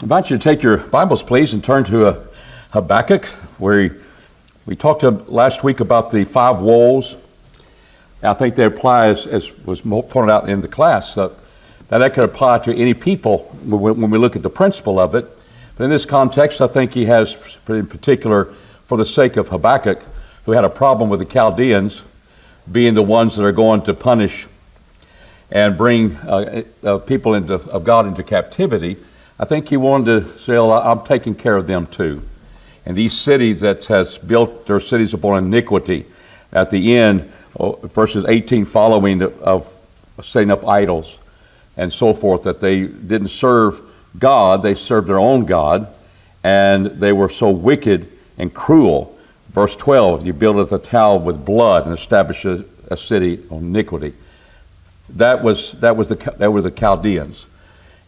I invite you to take your Bibles, please, and turn to Habakkuk, where we talked last week about the 5 woes. I think they apply, as was pointed out in the class, that could apply to any people when we look at the principle of it. But in this context, I think he has, in particular, for the sake of Habakkuk, who had a problem with the Chaldeans being the ones that are going to punish and bring people of God into captivity. I think he wanted to say, well, I'm taking care of them too. And these cities that has built their cities upon iniquity, at the end, verses 18 following of setting up idols and so forth, that they didn't serve God, they served their own God, and they were so wicked and cruel. Verse 12, you buildeth a tower with blood and establish a city on iniquity. That were the Chaldeans.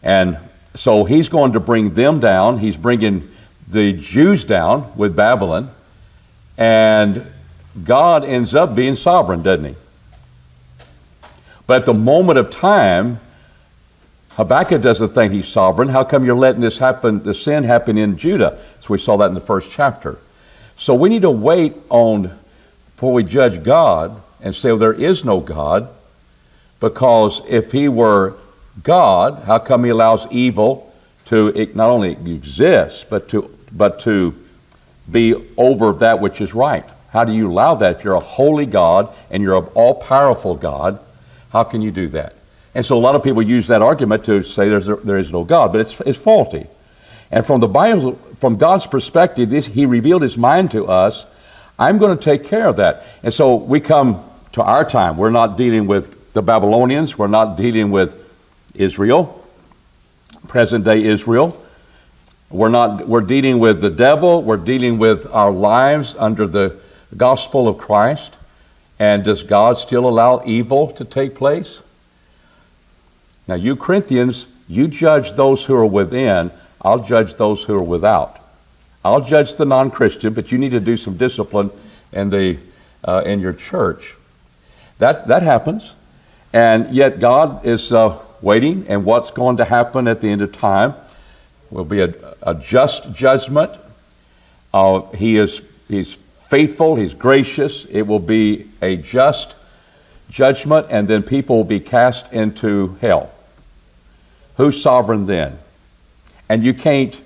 And so he's going to bring them down. He's bringing the Jews down with Babylon. And God ends up being sovereign, doesn't he? But at the moment of time, Habakkuk doesn't think he's sovereign. How come you're letting this happen, the sin happen in Judah? So we saw that in the first chapter. So we need to wait before we judge God and say, well, there is no God. Because if he were God, how come he allows evil to not only exist, but to be over that which is right? How do you allow that? If you're a holy God and you're an all-powerful God, how can you do that? And so a lot of people use that argument to say there is no God, but it's faulty. And from the Bible, from God's perspective, he revealed his mind to us. I'm going to take care of that. And so we come to our time. We're not dealing with the Babylonians. We're not dealing with Israel, present-day Israel. We're dealing with the devil. We're dealing with our lives under the gospel of Christ. And does God still allow evil to take place? Now, you Corinthians, you judge those who are within. I'll judge those who are without. I'll judge the non-Christian, but you need to do some discipline in your church. That happens. And yet God is waiting, and what's going to happen at the end of time will be a just judgment. He's faithful, he's gracious. It will be a just judgment, and then people will be cast into hell. Who's sovereign then? And you can't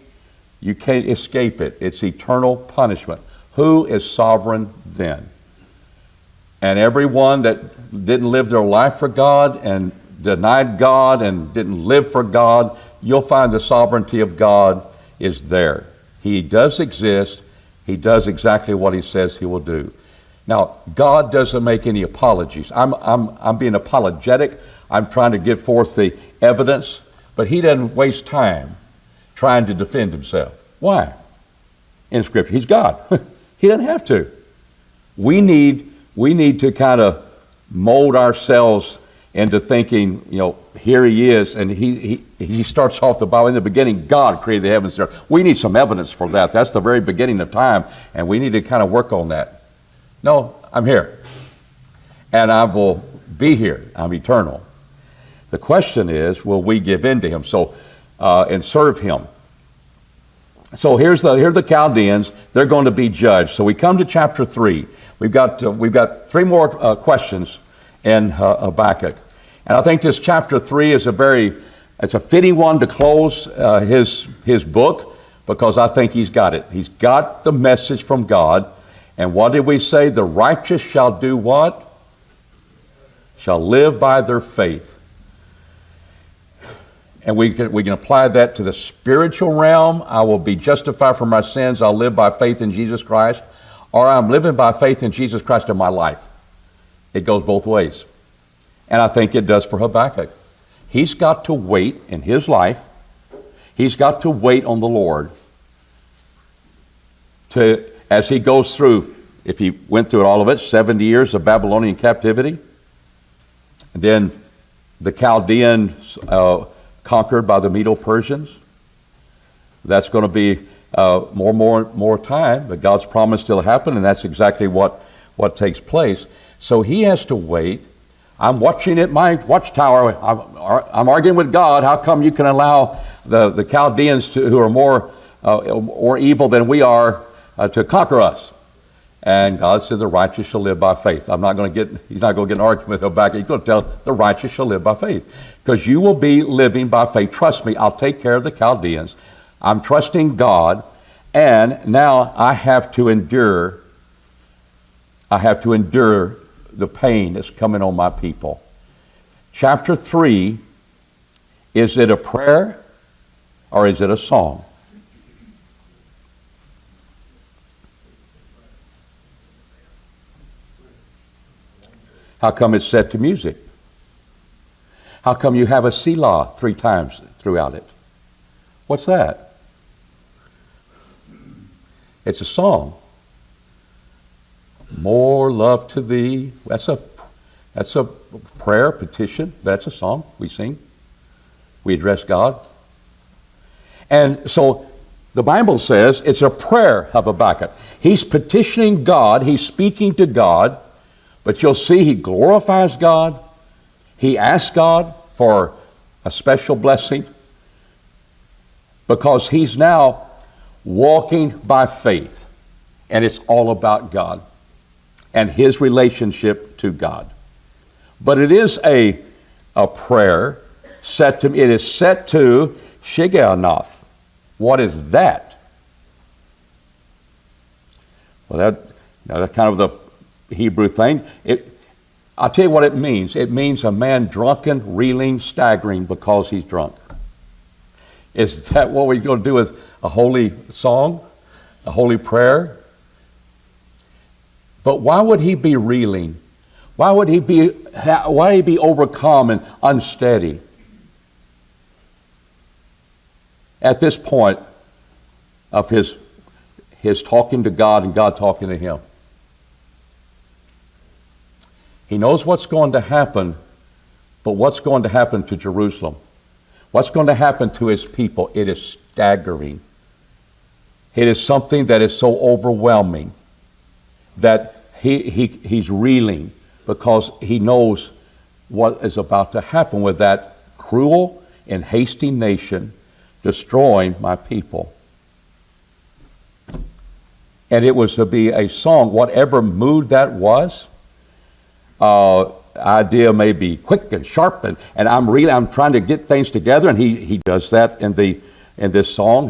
escape it. It's eternal punishment. Who is sovereign then? And everyone that didn't live their life for God and denied God and didn't live for God, you'll find the sovereignty of God is there. He does exist. He does exactly what he says he will do. Now, God doesn't make any apologies. I'm being apologetic. I'm trying to give forth the evidence, but he doesn't waste time trying to defend himself. Why? In Scripture, he's God. He doesn't have to. We need to kind of mold ourselves into thinking, here he is, and he starts off the Bible. In the beginning, God created the heavens and earth. We need some evidence for that. That's the very beginning of time, and we need to kind of work on that. No, I'm here, and I will be here. I'm eternal. The question is, will we give in to him and serve him? So here are the Chaldeans. They're going to be judged. So we come to chapter 3. We've got 3 more questions in Habakkuk, and I think this chapter 3 is it's a fitting one to close his book, because I think he's got it. He's got the message from God. And what did we say? The righteous shall do what? Shall live by their faith. And we can apply that to the spiritual realm. I will be justified from my sins. I'll live by faith in Jesus Christ. Or I'm living by faith in Jesus Christ in my life. It goes both ways. And I think it does for Habakkuk. He's got to wait in his life. He's got to wait on the Lord as he goes through, if he went through all of it, 70 years of Babylonian captivity. And then the Chaldeans conquered by the Medo-Persians. That's going to be more time, but God's promise still happened, and that's exactly what takes place. So he has to wait. I'm watching at my watchtower. I'm arguing with God. How come you can allow the Chaldeans who are more or evil than we are to conquer us. And God said, the righteous shall live by faith. He's not going to get an argument with Habakkuk. He's going to tell the righteous shall live by faith. Because you will be living by faith. Trust me, I'll take care of the Chaldeans. I'm trusting God. And now I have to endure the pain that's coming on my people. Chapter 3, is it a prayer or is it a song? How come it's set to music? How come you have a Selah 3 times throughout it? What's that? It's a song. More love to thee. That's a prayer, petition. That's a song we sing. We address God. And so the Bible says it's a prayer of Habakkuk. He's petitioning God. He's speaking to God. But you'll see he glorifies God. He asks God for a special blessing because he's now walking by faith. And it's all about God and his relationship to God. But it is a prayer set to Shigionoth. What is that? Well, that's kind of the Hebrew thing. I'll tell you what it means. It means a man drunken, reeling, staggering because he's drunk. Is that what we're going to do with a holy song, a holy prayer? But why would he be reeling? Why would he be overcome and unsteady? At this point of his talking to God and God talking to him. He knows what's going to happen, but what's going to happen to Jerusalem? What's going to happen to his people? It is staggering. It is something that is so overwhelming that he's reeling because he knows what is about to happen with that cruel and hasty nation destroying my people. And it was to be a song, whatever mood that was. Idea may be quick and sharp, and I'm trying to get things together, and he does that in this song.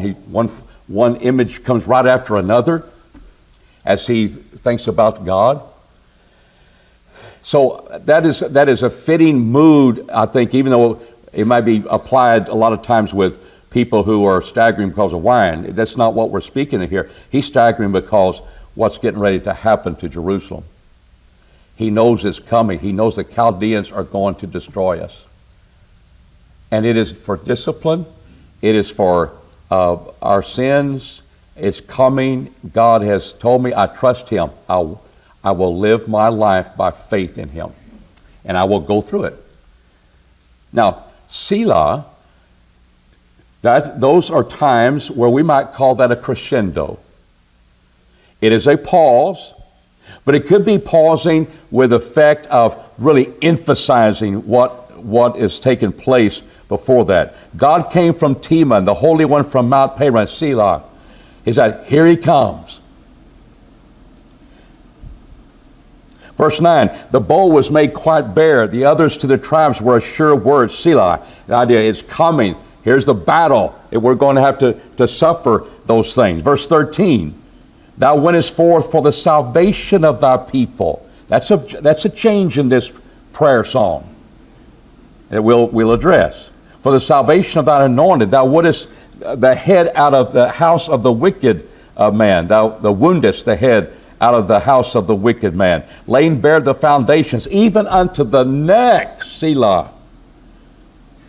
One image comes right after another as he thinks about God. So that is a fitting mood, I think, even though it might be applied a lot of times with people who are staggering because of wine. That's not what we're speaking of here. He's staggering because what's getting ready to happen to Jerusalem. He knows it's coming. He knows the Chaldeans are going to destroy us. And it is for discipline. It is for our sins. It's coming. God has told me I trust him. I will live my life by faith in him. And I will go through it. Now, Selah, those are times where we might call that a crescendo. It is a pause. But it could be pausing with the effect of really emphasizing what is taking place before that. God came from Teman, the Holy One from Mount Paran, Selah. He said, here he comes. Verse 9, the bowl was made quite bare. The others to the tribes were a sure word, Selah. The idea is coming. Here's the battle. We're going to have to suffer those things. Verse 13, thou wentest forth for the salvation of thy people. That's a change in this prayer song that we'll address. For the salvation of thine anointed, thou wouldest the head out of the house of the wicked man. Thou woundest the head out of the house of the wicked man, laying bare the foundations, even unto the neck, Selah.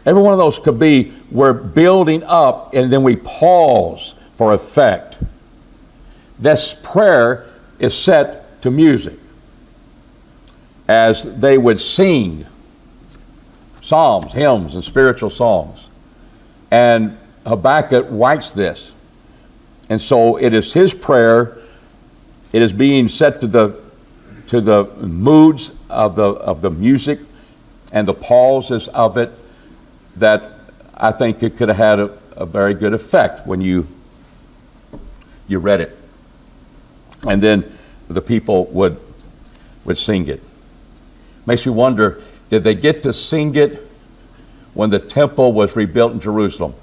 Every one of those could be, we're building up and then we pause for effect. This prayer is set to music as they would sing psalms, hymns, and spiritual songs. And Habakkuk writes this. And so it is his prayer. It is being set to the moods of the music and the pauses of it that I think it could have had a very good effect when you read it. And then the people would sing it. Makes me wonder, did they get to sing it when the temple was rebuilt in Jerusalem?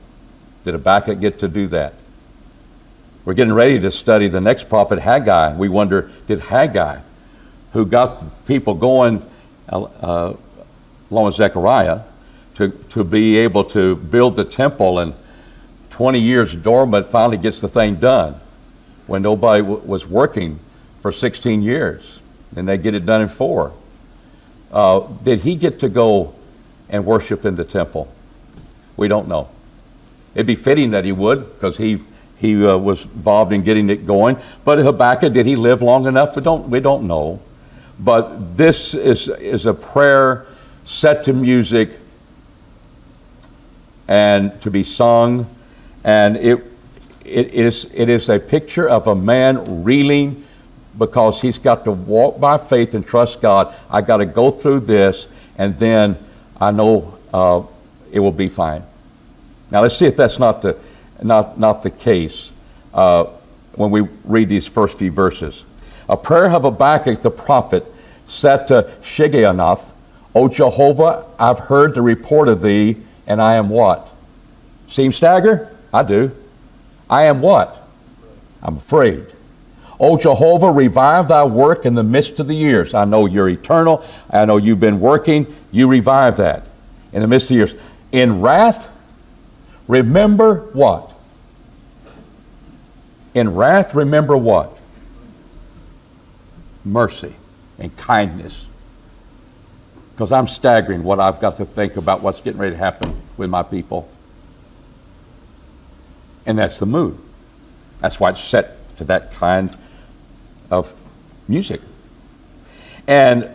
Did Habakkuk get to do that? We're getting ready to study the next prophet, Haggai. We wonder, did Haggai, who got the people going along with Zechariah, to be able to build the temple, and 20 years dormant, finally gets the thing done when nobody was working for 16 years, and they get it done in 4. Did he get to go and worship in the temple? We don't know. It'd be fitting that he would, because he was involved in getting it going. But Habakkuk, did he live long enough? We don't know. But this is a prayer set to music and to be sung, and it is a picture of a man reeling because he's got to walk by faith and trust God. I got to go through this, and then I know it will be fine. Now let's see if that's not the case when we read these first few verses. A prayer of Habakkuk the prophet said to Shigionoth, O Jehovah, I've heard the report of thee, and I am what? Seem stagger? I do. I am what? I'm afraid. O Jehovah, revive thy work in the midst of the years. I know you're eternal. I know you've been working. You revive that in the midst of the years. In wrath, remember what? In wrath, remember what? Mercy and kindness. Because I'm staggering what I've got to think about what's getting ready to happen with my people. And that's the mood. That's why it's set to that kind of music. And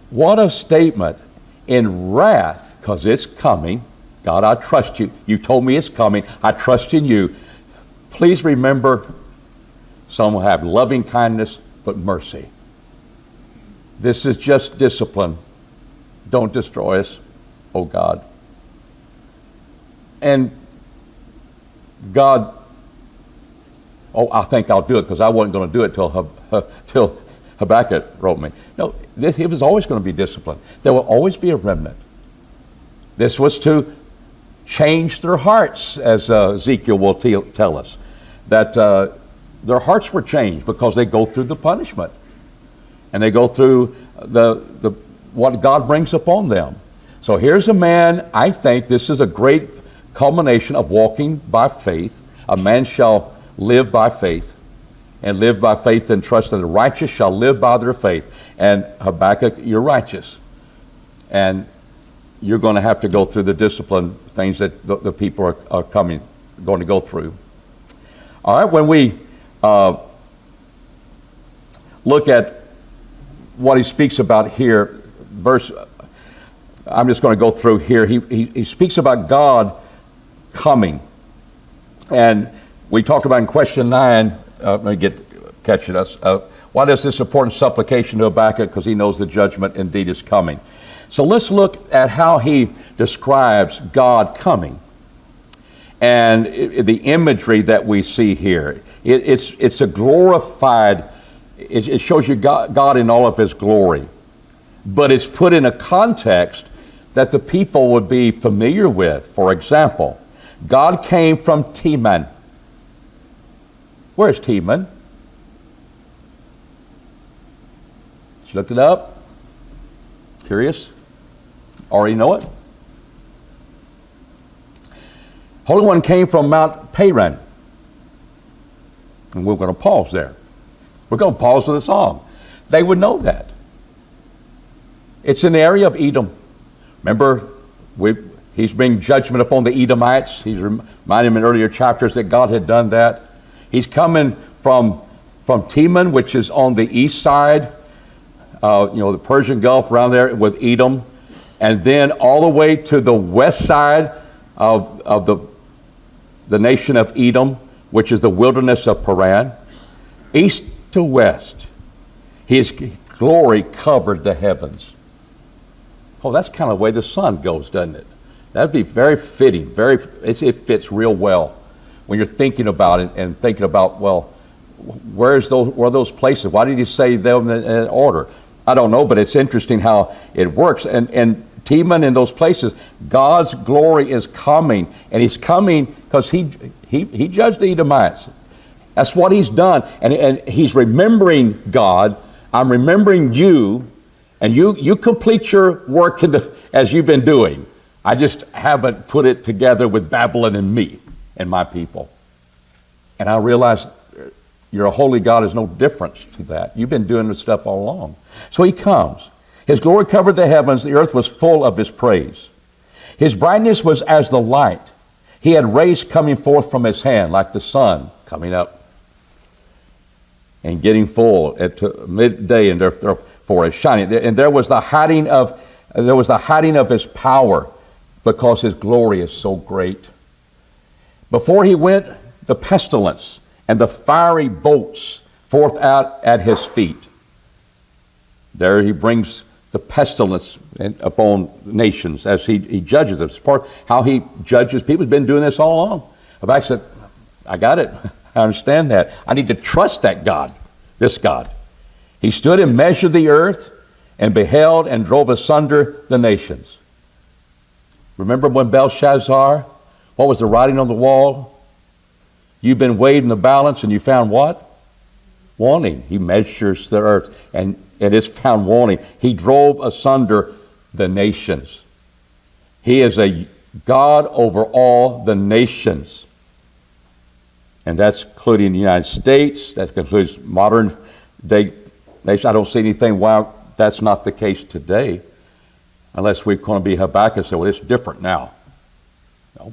what a statement. In wrath, because it's coming. God, I trust you. You told me it's coming. I trust in you. Please remember, some will have loving kindness, but mercy. This is just discipline. Don't destroy us, oh God. And God, I think I'll do it because I wasn't going to do it till Habakkuk wrote me. No, it was always going to be discipline. There will always be a remnant. This was to change their hearts, as Ezekiel will tell us, that their hearts were changed because they go through the punishment. And they go through the what God brings upon them. So here's a man, I think this is a great culmination of walking by faith. A man shall live by faith, and live by faith and trust, and the righteous shall live by their faith. And Habakkuk, you're righteous. And you're going to have to go through the discipline things that the people are going to go through. All right, when we look at what he speaks about here, I'm just going to go through here. He speaks about God coming. And we talked about in question 9, let me catching us. Why is this important supplication to Habakkuk? Because he knows the judgment indeed is coming. So let's look at how he describes God coming. And the imagery that we see here, it's a glorified, it shows you God in all of his glory. But it's put in a context that the people would be familiar with. For example, God came from Teman. Where's Teman? Let's look it up. Curious? Already know it? Holy One came from Mount Paran. And we're going to pause there. We're going to pause with a song. They would know that. It's an area of Edom. Remember, he's bringing judgment upon the Edomites. He's reminding them in earlier chapters that God had done that. He's coming from Teman, which is on the east side, the Persian Gulf around there with Edom, and then all the way to the west side of the nation of Edom, which is the wilderness of Paran. East to west, his glory covered the heavens. Oh, that's kind of the way the sun goes, doesn't it? That'd be very fitting. It fits real well when you're thinking about it and thinking about, well, where are those places? Why did he say them in order? I don't know, but it's interesting how it works. And Teman in those places, God's glory is coming, and he's coming because he judged the Edomites. That's what he's done, and he's remembering God. I'm remembering you, and you complete your work as you've been doing. I just haven't put it together with Babylon and me and my people. And I realize your holy God is no difference to that. You've been doing this stuff all along. So he comes. His glory covered the heavens. The earth was full of his praise. His brightness was as the light. He had rays coming forth from his hand, like the sun coming up and getting full at midday, and therefore is shining. And there was the hiding of his power, because his glory is so great. Before he went, the pestilence and the fiery bolts forth out at his feet. There he brings the pestilence upon nations as he judges them. It's part how he judges people. He's been doing this all along. I've said, I got it. I understand that. I need to trust that God, this God. He stood and measured the earth and beheld and drove asunder the nations. Remember when Belshazzar, what was the writing on the wall? You've been weighed in the balance and you found what? Wanting. He measures the earth and it is found wanting. He drove asunder the nations. He is a God over all the nations. And that's including the United States. That includes modern day nations. I don't see anything why that's not the case today. Unless we're going to be Habakkuk and say, well, it's different now. No.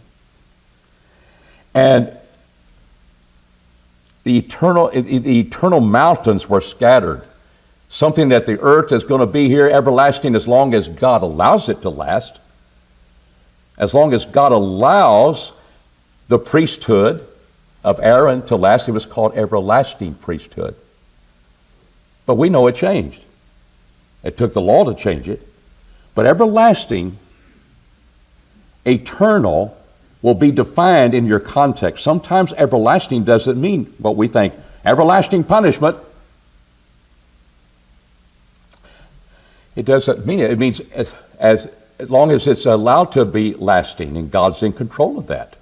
And the eternal mountains were scattered. Something that the earth is going to be here everlasting as long as God allows it to last. As long as God allows the priesthood of Aaron to last, it was called everlasting priesthood. But we know it changed. It took the law to change it. But everlasting, eternal, will be defined in your context. Sometimes everlasting doesn't mean what we think. Everlasting punishment. It doesn't mean it. It means as long as it's allowed to be lasting, and God's in control of that.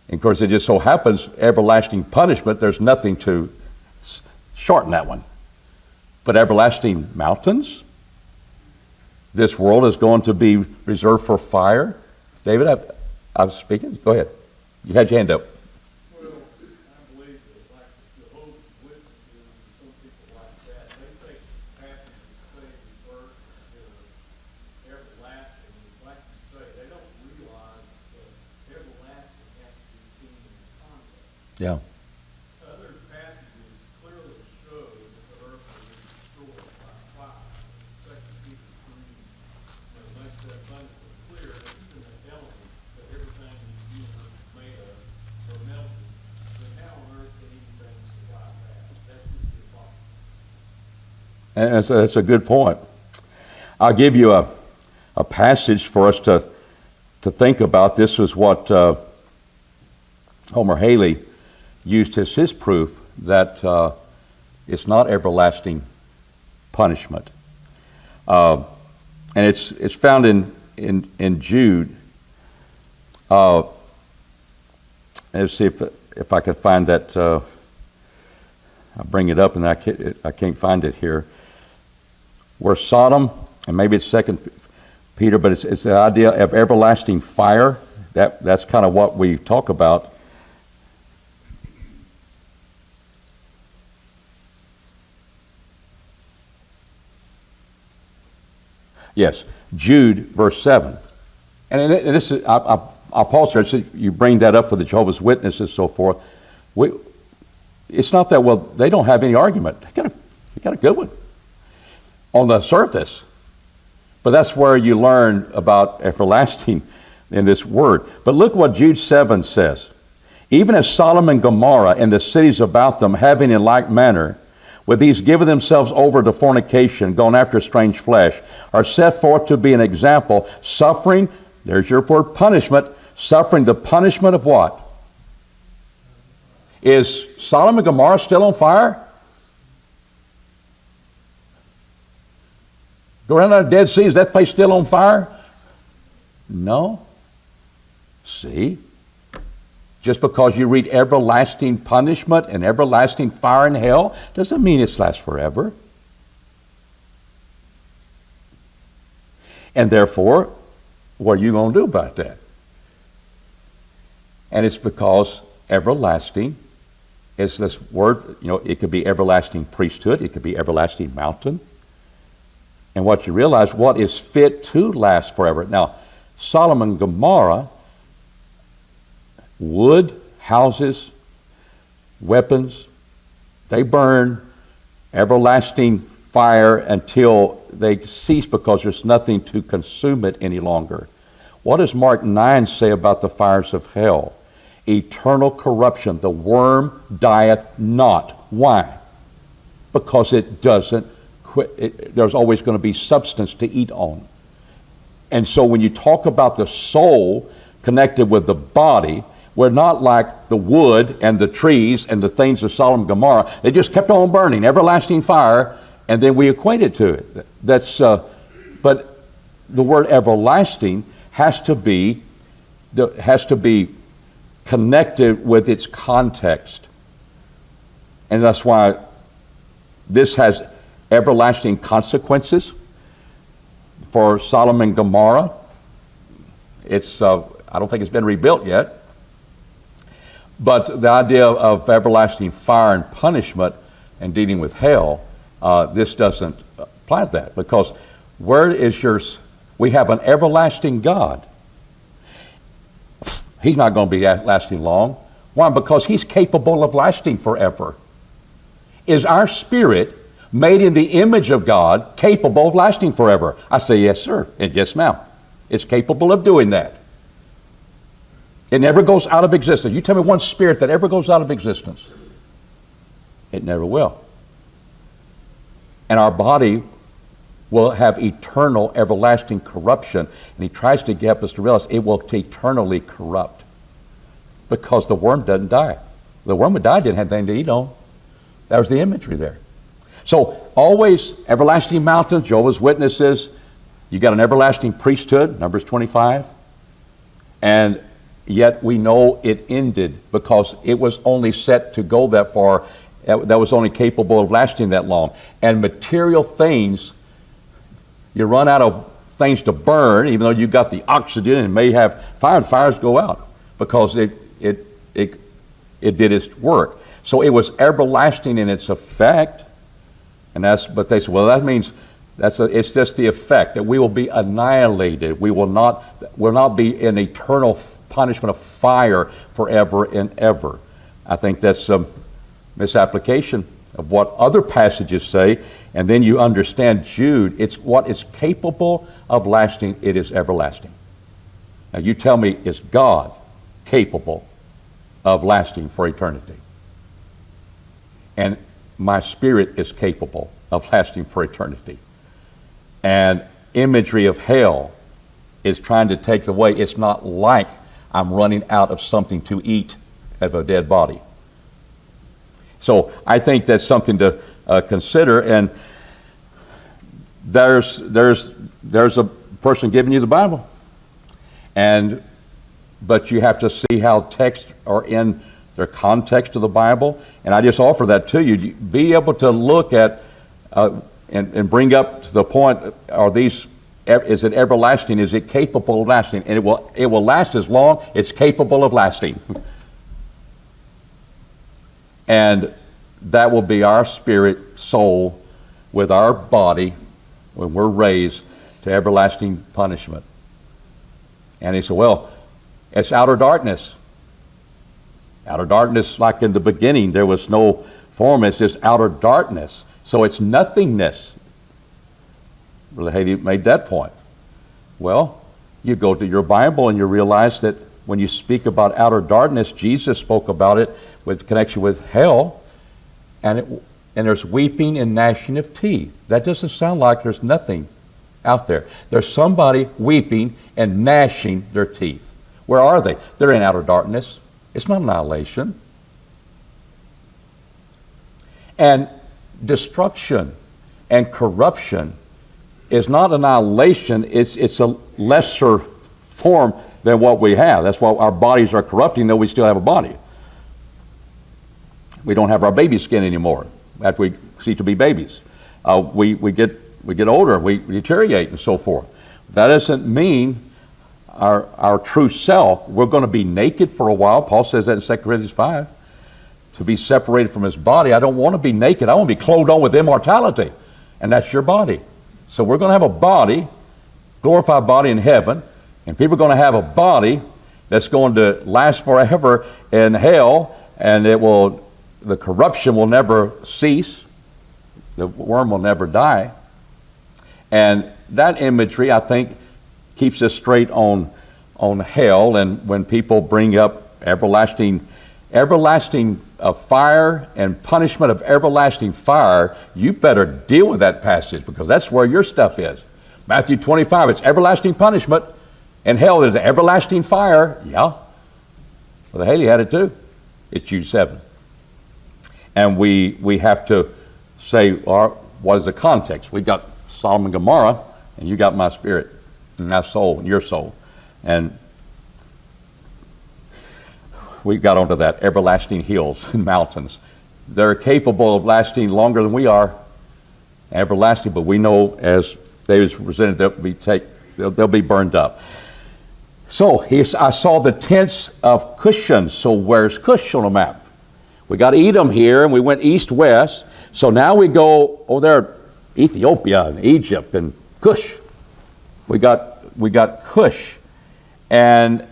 And of course, it just so happens, everlasting punishment, there's nothing to shorten that one. But everlasting mountains, this world is going to be reserved for fire. David, I was speaking. Go ahead. You had your hand up. Well, I believe that like Jehovah's Witnesses and some people like that, they take passages to say the earth is everlasting. Like you say, they don't realize that everlasting has to be seen in context. Yeah. Other passages clearly show that the earth will be destroyed by fire. Second Peter 3 makes that abundantly clear that even the elements, that everything in this universe is made of, are melted. But how on earth can anything survive that? That's just impossible. And that's a good point. I'll give you a passage for us to think about. This is what Homer Haley used as his proof that it's not everlasting punishment. And it's found in Jude. Let's see if I can find that. I'll bring it up, and I can't find it here. Where Sodom, and maybe it's 2 Peter, but it's the idea of everlasting fire. That's kind of what we talk about. Yes, Jude, verse 7. And this is, I'll pause there. So you bring that up with the Jehovah's Witnesses and so forth. It's not that, well, they don't have any argument. They got a good one on the surface. But that's where you learn about everlasting in this word. But look what Jude 7 says. Even as Sodom and Gomorrah and the cities about them, having in like manner, with these given themselves over to fornication, gone after strange flesh, are set forth to be an example, suffering There's your word punishment. Suffering the punishment of what? Is Sodom and Gomorrah still on fire? Go around the Dead Sea, is that place still on fire? No. See? Just because you read everlasting punishment and everlasting fire in hell doesn't mean it lasts forever. And therefore, what are you going to do about that? And it's because everlasting is this word, it could be everlasting priesthood, it could be everlasting mountain. And what you realize, what is fit to last forever. Now, Sodom and Gomorrah, wood, houses, weapons, they burn everlasting fire until they cease because there's nothing to consume it any longer. What does Mark 9 say about the fires of hell? Eternal corruption. The worm dieth not. Why? Because it doesn't quit. There's always going to be substance to eat on. And so when you talk about the soul connected with the body, we're not like the wood and the trees and the things of Sodom and Gomorrah. They just kept on burning, everlasting fire, and then we equate it to it. But the word everlasting has to be connected with its context. And that's why this has everlasting consequences for Sodom and Gomorrah. I don't think it's been rebuilt yet. But the idea of everlasting fire and punishment and dealing with hell, this doesn't apply to that, because we have an everlasting God. He's not going to be lasting long. Why? Because he's capable of lasting forever. Is our spirit made in the image of God capable of lasting forever? I say yes, sir, and yes, ma'am. It's capable of doing that. It never goes out of existence. You tell me one spirit that ever goes out of existence. It never will. And our body will have eternal, everlasting corruption. And he tries to get us to realize it will eternally corrupt. Because the worm doesn't die. The worm that died didn't have anything to eat on. That was the imagery there. So always everlasting mountains, Jehovah's Witnesses. You got an everlasting priesthood, Numbers 25. And yet we know it ended because it was only set to go that far. That was only capable of lasting that long. And material things, you run out of things to burn, even though you got the oxygen and may have fire, and fires go out because it did its work. So it was everlasting in its effect. But they said, well, that means it's just the effect that we will be annihilated. We will not be in eternal punishment of fire forever and ever. I think that's a misapplication of what other passages say, and then you understand Jude. It's what is capable of lasting. It is everlasting. Now you tell me, is God capable of lasting for eternity? And my spirit is capable of lasting for eternity. And imagery of hell is trying to take away. It's not like I'm running out of something to eat of a dead body. So I think that's something to consider. And there's a person giving you the Bible, but you have to see how texts are in their context of the Bible. And I just offer that to you. Be able to look at and bring up to the point: is it everlasting? Is it capable of lasting? And it will last as long as it's capable of lasting. And that will be our spirit, soul, with our body when we're raised to everlasting punishment. And he said, well, it's outer darkness. Outer darkness, like in the beginning, there was no form. It's just outer darkness. So it's nothingness. Brother Haiti made that point. Well, you go to your Bible and you realize that when you speak about outer darkness, Jesus spoke about it with connection with hell, and there's weeping and gnashing of teeth. That doesn't sound like there's nothing out there. There's somebody weeping and gnashing their teeth. Where are they? They're in outer darkness. It's not annihilation. And destruction and corruption is not annihilation. It's a lesser form than what we have. That's why our bodies are corrupting, though we still have a body. We don't have our baby skin anymore after we cease to be babies. We get older, we deteriorate and so forth. That doesn't mean our true self. We're going to be naked for a while. Paul says that in 2 Corinthians 5. To be separated from his body. I don't want to be naked. I want to be clothed on with immortality. And that's your body. So we're going to have a body, glorified body in heaven, and people are going to have a body that's going to last forever in hell, and the corruption will never cease. The worm will never die. And that imagery, I think, keeps us straight on hell. And when people bring up everlasting fire and punishment of everlasting fire, you better deal with that passage, because that's where your stuff is. Matthew 25, it's everlasting punishment, and hell is everlasting fire. Yeah. Well, the Haley had it too. It's Jude 7. And we have to say, what is the context? We've got Sodom and Gomorrah, and you got my spirit, and my soul, and your soul. And we got onto that, everlasting hills and mountains. They're capable of lasting longer than we are, everlasting, but we know, as David's presented, they'll be burned up. So I saw the tents of Cushan. So where's Cush on the map? We got Edom here, and we went east-west. So now we go over there, Ethiopia and Egypt and Cush. We got Cush, and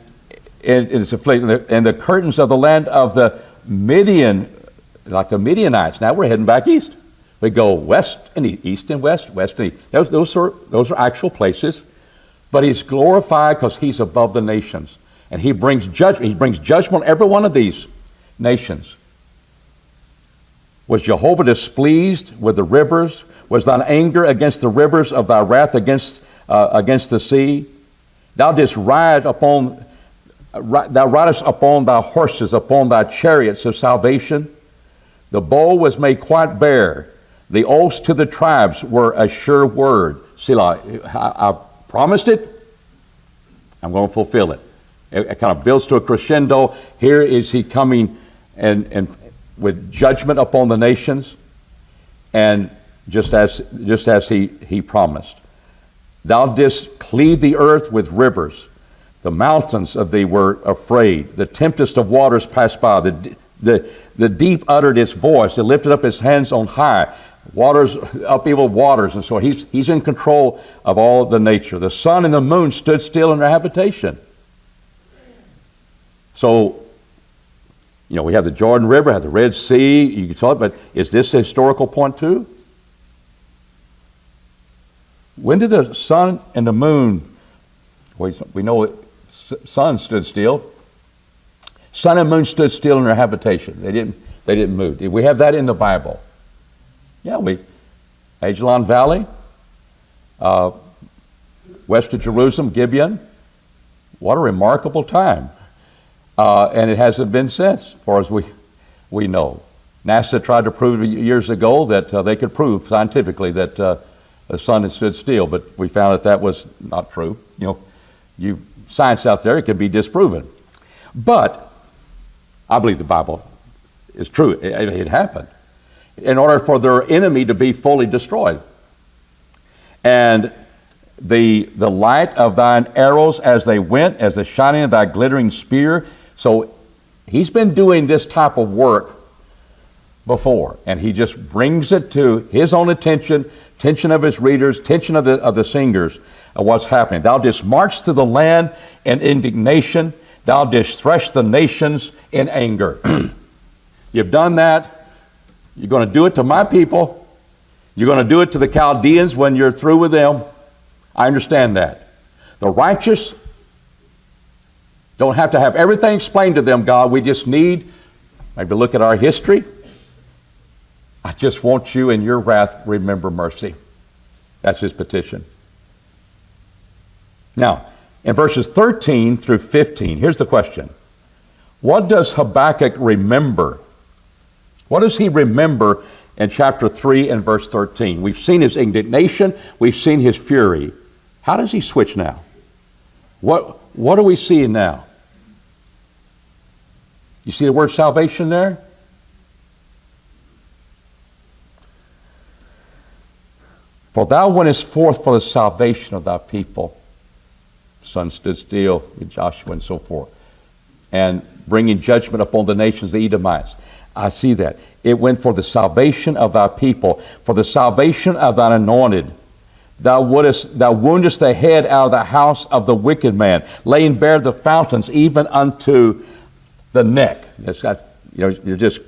it's and the curtains of the land of the Midian, like the Midianites. Now we're heading back east. We go west and east and west and east. Those are actual places. But he's glorified because he's above the nations, and he brings judgment. He brings judgment on every one of these nations. Was Jehovah displeased with the rivers? Was thine anger against the rivers of thy wrath against the sea? Thou didst ride upon. Thou ridest upon thy horses, upon thy chariots of salvation. The bow was made quite bare. The oaths to the tribes were a sure word. Selah, I promised it, I'm going to fulfill it. It kind of builds to a crescendo. Here is he coming and with judgment upon the nations, and just as he promised. Thou didst cleave the earth with rivers. The mountains of thee were afraid. The tempest of waters passed by. The deep uttered its voice. It lifted up its hands on high. Waters, upheaval waters. And so he's in control of all the nature. The sun and the moon stood still in their habitation. So, we have the Jordan River, have the Red Sea. You can tell it, but is this a historical point too? When did the sun and the moon, we know it, sun stood still. Sun and moon stood still in their habitation. They didn't move. We have that in the Bible. Yeah, Ajalon Valley, west of Jerusalem, Gibeon. What a remarkable time. And it hasn't been since, as far as we know. NASA tried to prove years ago that they could prove scientifically that the sun had stood still, but we found that was not true. Science out there, it can be disproven. But I believe the Bible is true. It happened in order for their enemy to be fully destroyed. And the light of thine arrows as they went, as the shining of thy glittering spear. So he's been doing this type of work before, and he just brings it to his own attention of his readers, attention of the singers, of what's happening. Thou didst march through the land in indignation. Thou didst thresh the nations in anger. You've done that. You're going to do it to my people. You're going to do it to the Chaldeans when you're through with them. I understand that. The righteous don't have to have everything explained to them, God. We just need, maybe look at our history. I just want you in your wrath remember mercy. That's his petition. Now, in verses 13 through 15, here's the question. What does Habakkuk remember? What does he remember in chapter 3 and verse 13? We've seen his indignation. We've seen his fury. How does he switch now? What are we seeing now? You see the word salvation there? For thou wentest forth for the salvation of thy people. The sun stood still with Joshua and so forth. And bringing judgment upon the nations, the Edomites. I see that. It went for the salvation of thy people, for the salvation of thine anointed. Thou woundest the head out of the house of the wicked man, laying bare the fountains even unto the neck. You're just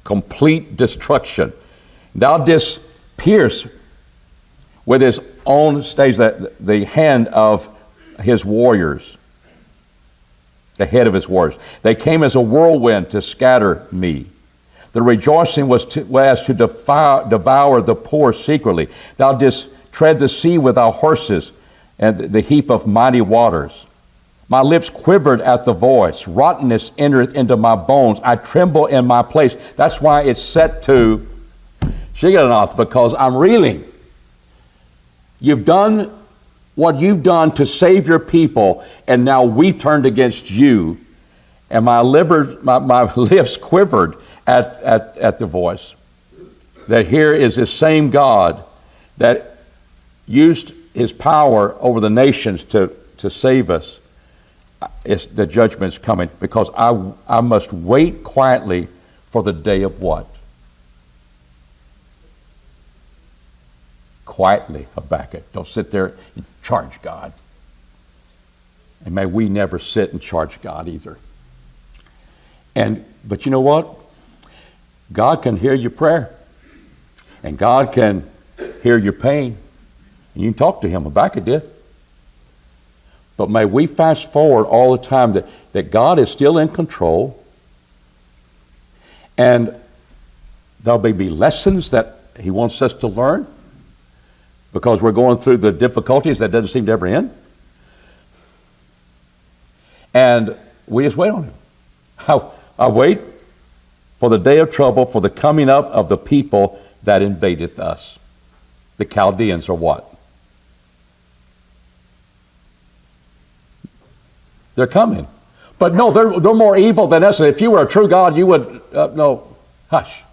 complete destruction. Thou didst pierce with his own staves the hand of his warriors, the head of his warriors. They came as a whirlwind to scatter me. The rejoicing was to devour the poor secretly. Thou didst tread the sea with thy horses and the heap of mighty waters. My lips quivered at the voice. Rottenness entereth into my bones. I tremble in my place. That's why it's set to Shigionoth, because I'm reeling. You've done what you've done to save your people, and now we've turned against you. And my lips quivered at the voice. That here is the same God that used his power over the nations to save us. The judgment's coming, because I must wait quietly for the day of what? Quietly, Habakkuk. Don't sit there and charge God. And may we never sit and charge God either. But you know what? God can hear your prayer. And God can hear your pain. And you can talk to him. Habakkuk did. But may we fast forward all the time that God is still in control. And there may be lessons that he wants us to learn, because we're going through the difficulties that doesn't seem to ever end. And we just wait on him. I wait for the day of trouble, for the coming up of the people that invaded us. The Chaldeans are what? They're coming. But no, they're more evil than us. If you were a true God, you would, no, hush.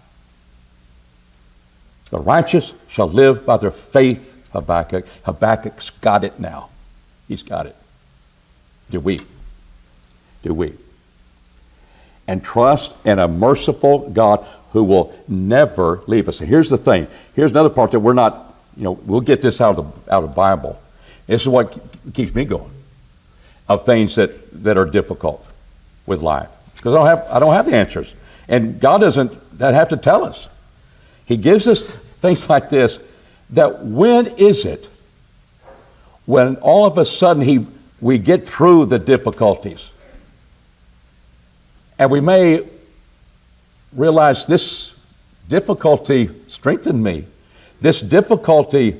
The righteous shall live by their faith, Habakkuk. Habakkuk's got it now. He's got it. Do we? Do we? And trust in a merciful God who will never leave us. And here's the thing. Here's another part that we're not, we'll get this out of the Bible. This is what keeps me going, of things that are difficult with life. Because I don't have the answers. And God doesn't have to tell us. He gives us things like this, that when is it when all of a sudden we get through the difficulties, and we may realize this difficulty strengthened me. This difficulty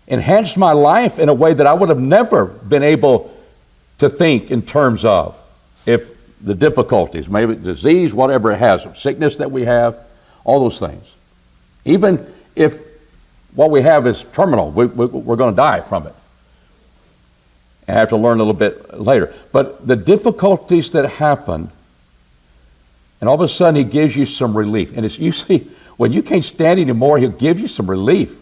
enhanced my life in a way that I would have never been able to think in terms of, if the difficulties, maybe disease, whatever it has, sickness that we have, all those things. Even if what we have is terminal, we're going to die from it. And I have to learn a little bit later. But the difficulties that happen, and all of a sudden he gives you some relief. And it's usually when you can't stand anymore, he'll give you some relief.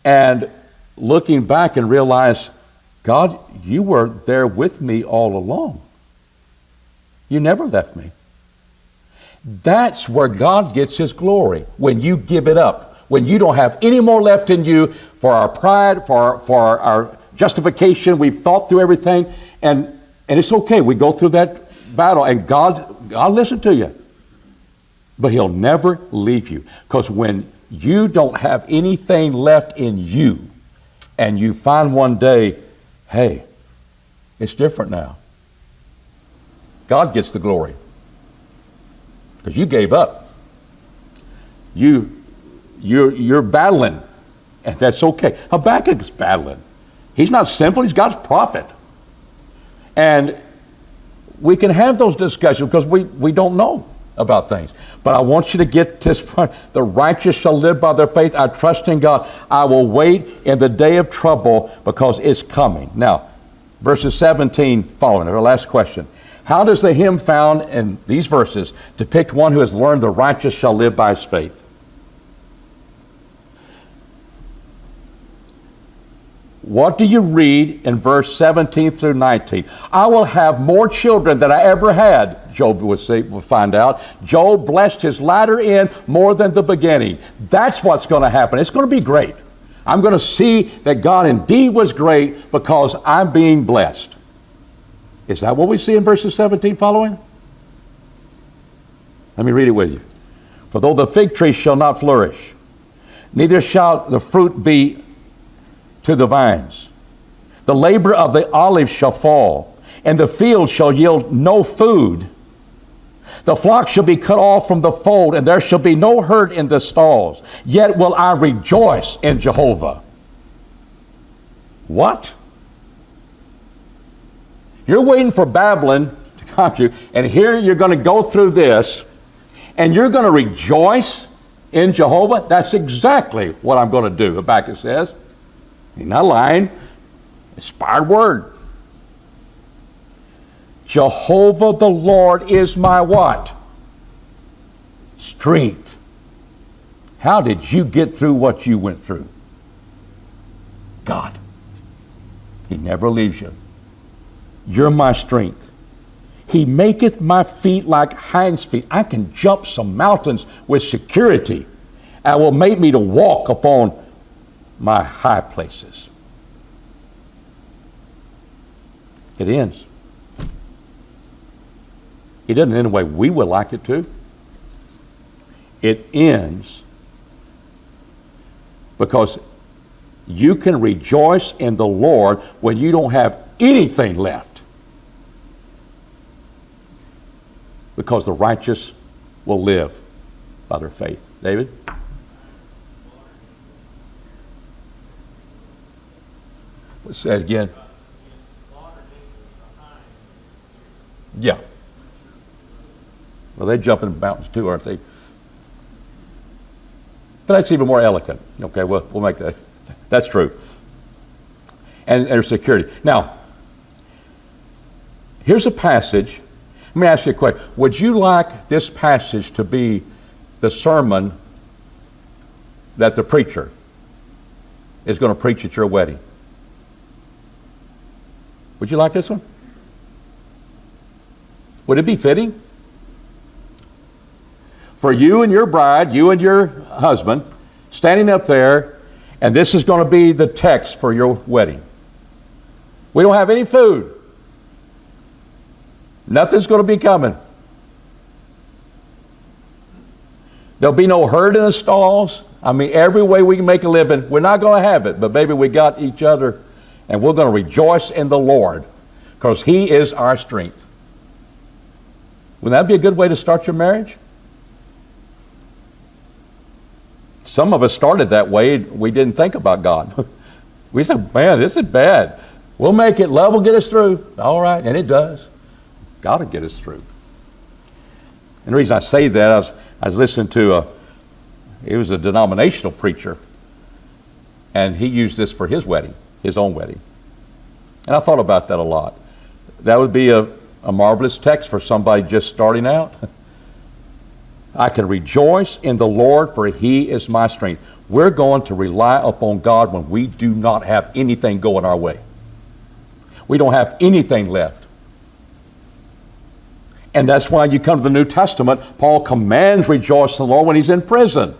And looking back and realize, God, you were there with me all along. You never left me. That's where God gets his glory, when you give it up, when you don't have any more left in you for our pride, for our justification. We've thought through everything, and it's okay. We go through that battle, and God listen to you. But he'll never leave you, because when you don't have anything left in you, and you find one day, hey, it's different now, God gets the glory. Because you gave up. You're battling, and that's okay. Habakkuk's battling. He's not sinful, he's God's prophet. And we can have those discussions because we don't know about things. But I want you to get this part. The righteous shall live by their faith. I trust in God. I will wait in the day of trouble because it's coming. Now, verses 17 following, our last question. How does the hymn found in these verses depict one who has learned the righteous shall live by his faith? What do you read in verse 17 through 19? I will have more children than I ever had, Job will find out. Job blessed his latter end more than the beginning. That's what's going to happen. It's going to be great. I'm going to see that God indeed was great because I'm being blessed. Is that what we see in verses 17 following? Let me read it with you. For though the fig tree shall not flourish, neither shall the fruit be to the vines. The labor of the olive shall fall, and the field shall yield no food. The flock shall be cut off from the fold, and there shall be no herd in the stalls. Yet will I rejoice in Jehovah. What? You're waiting for Babylon to come to you, and here you're going to go through this, and you're going to rejoice in Jehovah? That's exactly what I'm going to do, Habakkuk says. He's not lying. Inspired word. Jehovah the Lord is my what? Strength. How did you get through what you went through? God. He never leaves you. You're my strength. He maketh my feet like hinds' feet. I can jump some mountains with security. I will make me to walk upon my high places. It ends. It doesn't end the way we would like it to. It ends because you can rejoice in the Lord when you don't have anything left. Because the righteous will live by their faith. David? Let's say it again. Yeah. Well, they jump in the mountains too, aren't they? But that's even more eloquent. Okay, we'll make that. That's true. And there's security. Now, here's a passage. Let me ask you a question. Would you like this passage to be the sermon that the preacher is going to preach at your wedding? Would you like this one? Would it be fitting? For you and your bride, you and your husband, standing up there, and this is going to be the text for your wedding. We don't have any food. Nothing's going to be coming. There'll be no herd in the stalls. I mean, every way we can make a living, we're not going to have it, but baby, we got each other. And we're going to rejoice in the Lord because He is our strength. Wouldn't that be a good way to start your marriage? Some of us started that way. We didn't think about God. We said, man, this is bad. We'll make it. Love will get us through. All right, and it does. God will get us through. And the reason I say that, I was listening to he was a denominational preacher, and he used this for his wedding. His own wedding. And I thought about that a lot. That would be a marvelous text for somebody just starting out. I can rejoice in the Lord, for He is my strength. We're going to rely upon God when we do not have anything going our way. We don't have anything left. And that's why you come to the New Testament, Paul commands rejoice in the Lord when he's in prison.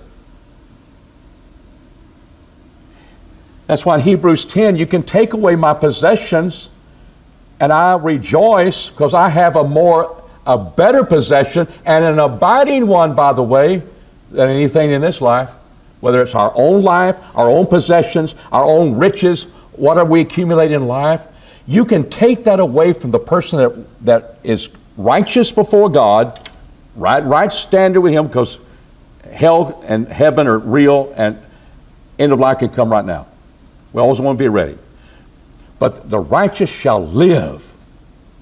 That's why in Hebrews 10, you can take away my possessions and I rejoice because I have a better possession and an abiding one, by the way, than anything in this life. Whether it's our own life, our own possessions, our own riches, whatever we accumulate in life, you can take that away from the person that is righteous before God, right standard with Him, because hell and heaven are real and end of life can come right now. We always want to be ready. But the righteous shall live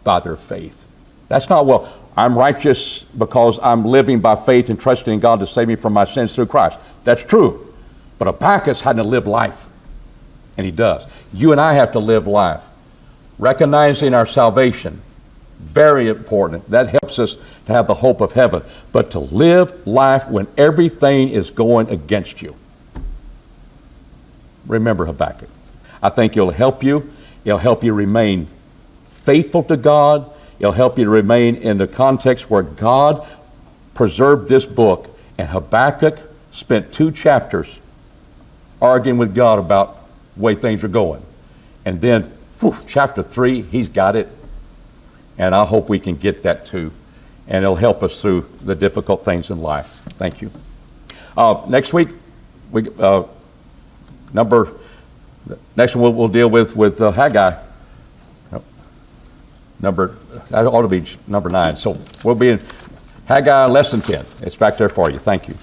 by their faith. That's not, well, I'm righteous because I'm living by faith and trusting in God to save me from my sins through Christ. That's true. But Habakkuk's had to live life. And he does. You and I have to live life. Recognizing our salvation. Very important. That helps us to have the hope of heaven. But to live life when everything is going against you. Remember Habakkuk. I think it'll help you. It'll help you remain faithful to God. It'll help you to remain in the context where God preserved this book, and Habakkuk spent 2 chapters arguing with God about the way things are going. And then, chapter 3, he's got it. And I hope we can get that too. And it'll help us through the difficult things in life. Thank you. Next week, next one we'll deal with Haggai. That ought to be number 9. So we'll be in Haggai lesson 10. It's back there for you. Thank you.